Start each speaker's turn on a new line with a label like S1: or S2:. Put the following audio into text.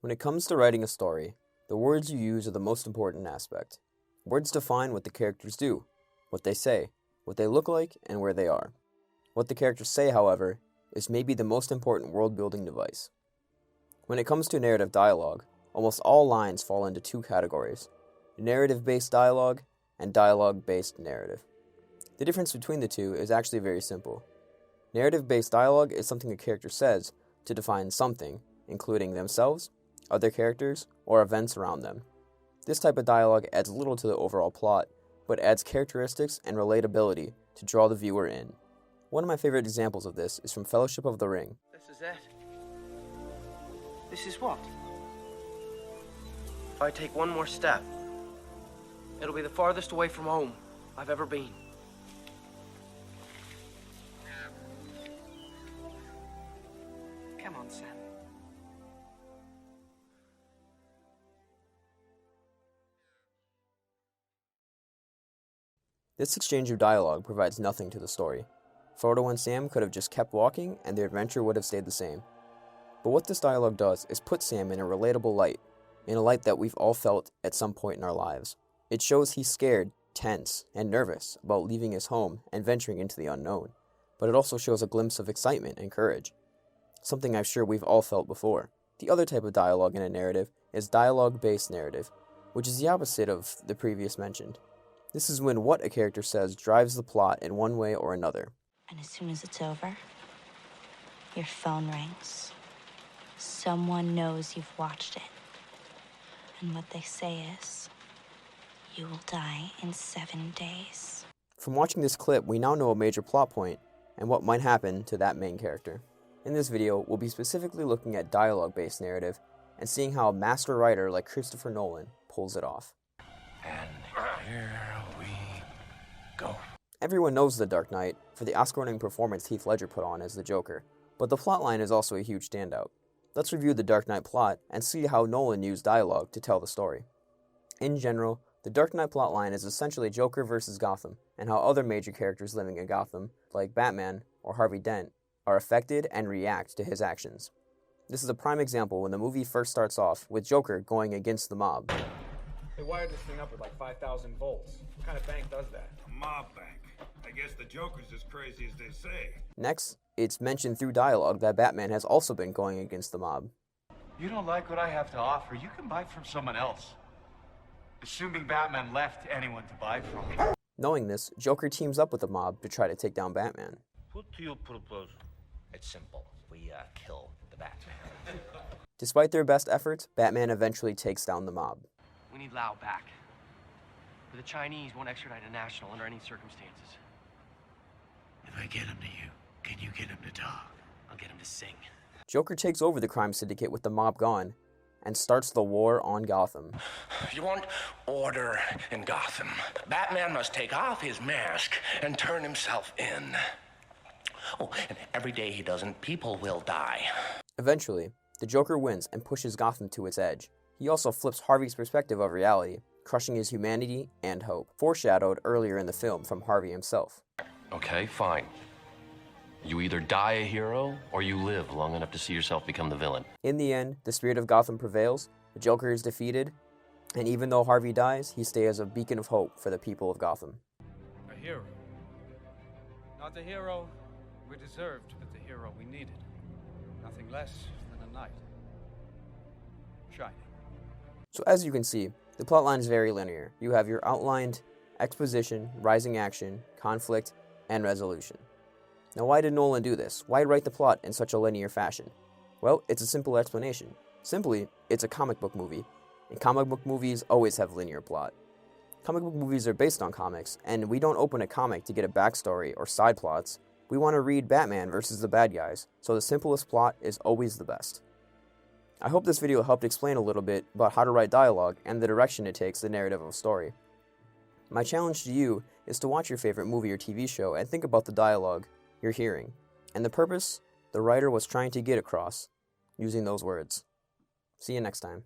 S1: When it comes to writing a story, the words you use are the most important aspect. Words define what the characters do, what they say, what they look like, and where they are. What the characters say, however, is maybe the most important world-building device. When it comes to narrative dialogue, almost all lines fall into two categories: narrative-based dialogue and dialogue-based narrative. The difference between the two is actually very simple. Narrative-based dialogue is something a character says to define something, including themselves, other characters, or events around them. This type of dialogue adds little to the overall plot, but adds characteristics and relatability to draw the viewer in. One of my favorite examples of this is from Fellowship of the Ring.
S2: This is it. This is what? If I take one more step, it'll be the farthest away from home I've ever been. Come on, Sam.
S1: This exchange of dialogue provides nothing to the story. Frodo and Sam could have just kept walking and their adventure would have stayed the same. But what this dialogue does is put Sam in a relatable light, in a light that we've all felt at some point in our lives. It shows he's scared, tense, and nervous about leaving his home and venturing into the unknown, but it also shows a glimpse of excitement and courage, something I'm sure we've all felt before. The other type of dialogue in a narrative is dialogue-based narrative, which is the opposite of the previous mentioned. This is when what a character says drives the plot in one way or another.
S3: And as soon as it's over, your phone rings. Someone knows you've watched it. And what they say is, you will die in 7 days.
S1: From watching this clip, we now know a major plot point and what might happen to that main character. In this video, we'll be specifically looking at dialogue-based narrative and seeing how a master writer like Christopher Nolan pulls it off.
S4: And here we go.
S1: Everyone knows The Dark Knight for the Oscar-winning performance Heath Ledger put on as the Joker, but the plotline is also a huge standout. Let's review The Dark Knight plot and see how Nolan used dialogue to tell the story. In general, The Dark Knight plotline is essentially Joker versus Gotham, and how other major characters living in Gotham, like Batman or Harvey Dent, are affected and react to his actions. This is a prime example when the movie first starts off with Joker going against the mob.
S5: They wired this thing up with like 5,000 volts. What kind of bank does that?
S6: A mob bank. I guess the Joker's as crazy as they say.
S1: Next, it's mentioned through dialogue that Batman has also been going against the mob.
S7: You don't like what I have to offer, you can buy from someone else. Assuming Batman left anyone to buy from.
S1: Knowing this, Joker teams up with the mob to try to take down Batman.
S4: What do you propose? It's simple. We kill the Batman.
S1: Despite their best efforts, Batman eventually takes down the mob.
S2: We need Lau back. The Chinese won't extradite a national under any circumstances.
S6: If I get him to you, can you get him to talk?
S2: I'll get him to sing.
S1: Joker takes over the crime syndicate with the mob gone and starts the war on Gotham.
S4: You want order in Gotham? Batman must take off his mask and turn himself in. Oh, and every day he doesn't, people will die.
S1: Eventually, the Joker wins and pushes Gotham to its edge. He also flips Harvey's perspective of reality, crushing his humanity and hope, foreshadowed earlier in the film from Harvey himself.
S8: Okay, fine. You either die a hero, or you live long enough to see yourself become the villain.
S1: In the end, the spirit of Gotham prevails, the Joker is defeated, and even though Harvey dies, he stays as a beacon of hope for the people of Gotham.
S5: A hero. Not the hero we deserved, but the hero we needed. Nothing less than a knight. Shining.
S1: So as you can see, the plotline is very linear. You have your outlined exposition, rising action, conflict, and resolution. Now why did Nolan do this? Why write the plot in such a linear fashion? Well, it's a simple explanation. Simply, it's a comic book movie, and comic book movies always have linear plot. Comic book movies are based on comics, and we don't open a comic to get a backstory or side plots. We want to read Batman versus the bad guys, so the simplest plot is always the best. I hope this video helped explain a little bit about how to write dialogue and the direction it takes the narrative of a story. My challenge to you is to watch your favorite movie or TV show and think about the dialogue you're hearing, and the purpose the writer was trying to get across using those words. See you next time.